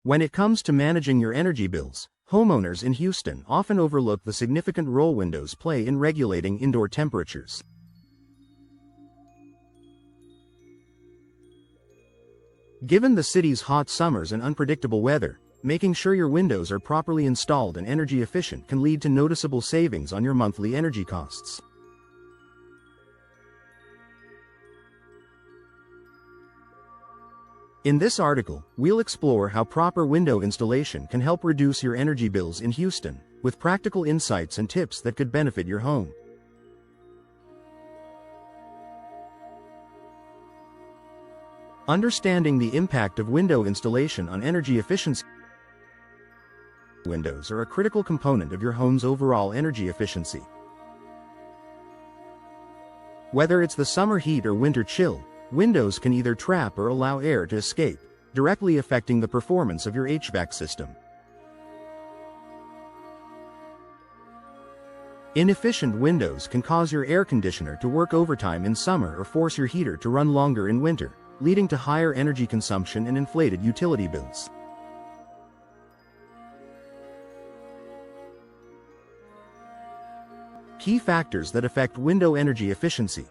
When it comes to managing your energy bills, homeowners in Houston often overlook the significant role windows play in regulating indoor temperatures. Given the city's hot summers and unpredictable weather, making sure your windows are properly installed and energy efficient can lead to noticeable savings on your monthly energy costs. In this article, we'll explore how proper window installation can help reduce your energy bills in Houston, with practical insights and tips that could benefit your home. Understanding the impact of window installation on energy efficiency. Windows are a critical component of your home's overall energy efficiency. Whether it's the summer heat or winter chill, windows can either trap or allow air to escape, directly affecting the performance of your HVAC system. Inefficient windows can cause your air conditioner to work overtime in summer or force your heater to run longer in winter, leading to higher energy consumption and inflated utility bills. Key factors that affect window energy efficiency.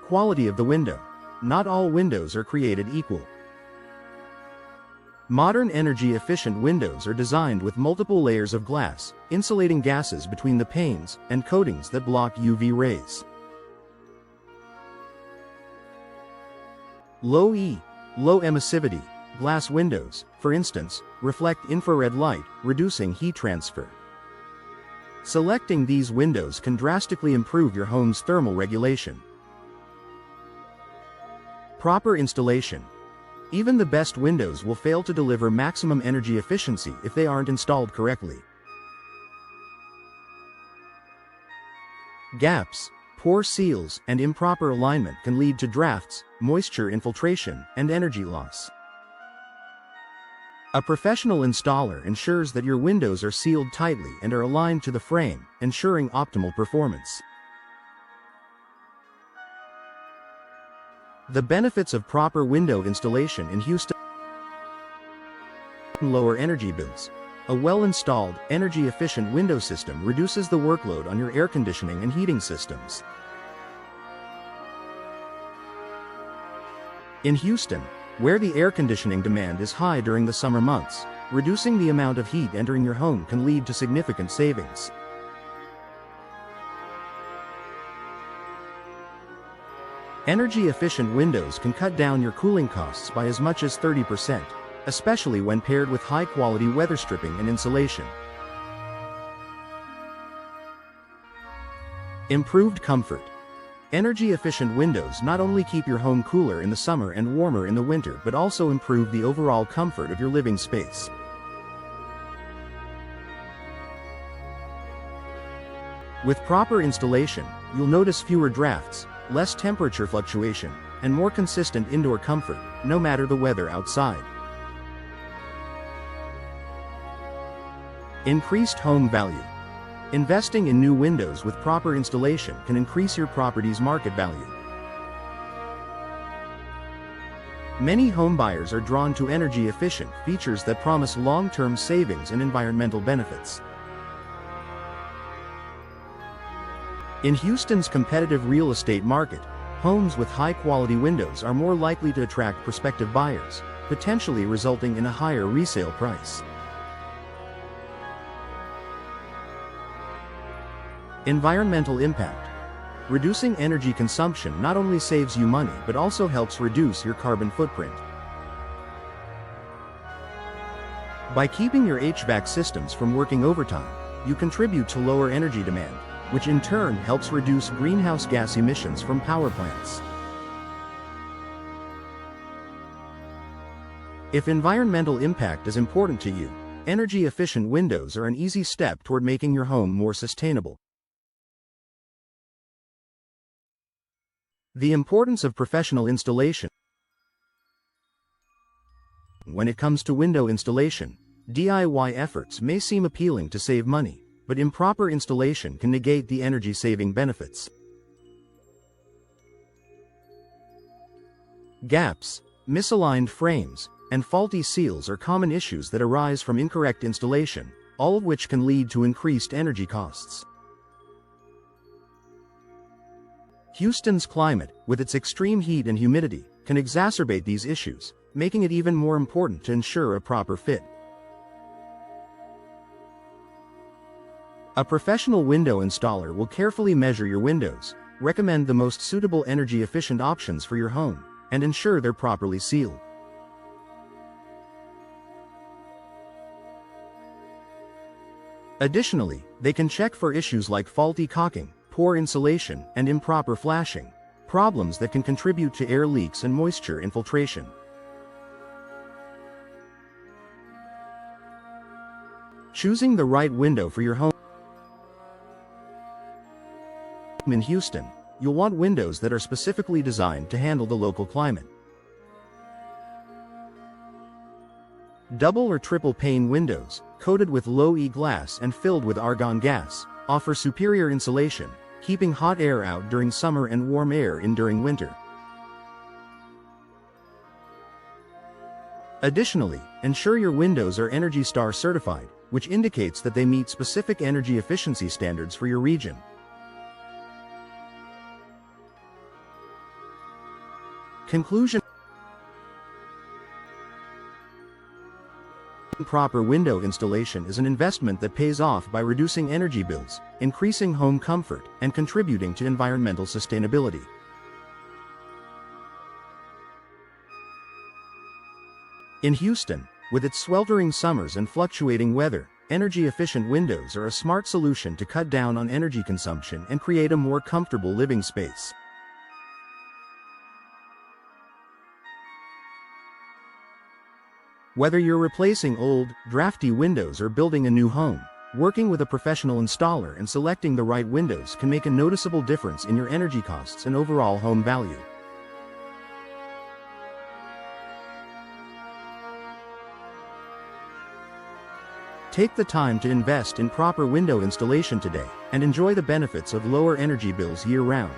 Quality of the window. Not all windows are created equal. Modern energy-efficient windows are designed with multiple layers of glass, insulating gases between the panes, and coatings that block UV rays. Low emissivity glass windows, for instance, reflect infrared light, reducing heat transfer. Selecting these windows can drastically improve your home's thermal regulation. Proper installation. Even the best windows will fail to deliver maximum energy efficiency if they aren't installed correctly. Gaps, poor seals, and improper alignment can lead to drafts, moisture infiltration, and energy loss. A professional installer ensures that your windows are sealed tightly and are aligned to the frame, ensuring optimal performance. The benefits of proper window installation in Houston. Lower energy bills. A well-installed, energy-efficient window system reduces the workload on your air conditioning and heating systems. In Houston, where the air conditioning demand is high during the summer months, reducing the amount of heat entering your home can lead to significant savings. Energy-efficient windows can cut down your cooling costs by as much as 30%, especially when paired with high-quality weather stripping and insulation. Improved comfort. Energy-efficient windows not only keep your home cooler in the summer and warmer in the winter but also improve the overall comfort of your living space. With proper installation, you'll notice fewer drafts, less temperature fluctuation, and more consistent indoor comfort, no matter the weather outside. Increased home value. Investing in new windows with proper installation can increase your property's market value. Many homebuyers are drawn to energy-efficient features that promise long-term savings and environmental benefits. In Houston's competitive real estate market, homes with high-quality windows are more likely to attract prospective buyers, potentially resulting in a higher resale price. Environmental impact. Reducing energy consumption not only saves you money but also helps reduce your carbon footprint. By keeping your HVAC systems from working overtime, you contribute to lower energy demand, which in turn helps reduce greenhouse gas emissions from power plants. If environmental impact is important to you, energy-efficient windows are an easy step toward making your home more sustainable. The importance of professional installation. When it comes to window installation, DIY efforts may seem appealing to save money, but improper installation can negate the energy-saving benefits. Gaps, misaligned frames, and faulty seals are common issues that arise from incorrect installation, all of which can lead to increased energy costs. Houston's climate, with its extreme heat and humidity, can exacerbate these issues, making it even more important to ensure a proper fit. A professional window installer will carefully measure your windows, recommend the most suitable energy-efficient options for your home, and ensure they're properly sealed. Additionally, they can check for issues like faulty caulking, poor insulation, and improper flashing, problems that can contribute to air leaks and moisture infiltration. Choosing the right window for your home. In Houston, you'll want windows that are specifically designed to handle the local climate. Double or triple pane windows, coated with low-E glass and filled with argon gas, offer superior insulation, keeping hot air out during summer and warm air in during winter. Additionally, ensure your windows are ENERGY STAR certified, which indicates that they meet specific energy efficiency standards for your region. Conclusion. Proper window installation is an investment that pays off by reducing energy bills, increasing home comfort, and contributing to environmental sustainability. In Houston, with its sweltering summers and fluctuating weather, energy-efficient windows are a smart solution to cut down on energy consumption and create a more comfortable living space. Whether you're replacing old, drafty windows or building a new home, working with a professional installer and selecting the right windows can make a noticeable difference in your energy costs and overall home value. Take the time to invest in proper window installation today, and enjoy the benefits of lower energy bills year-round.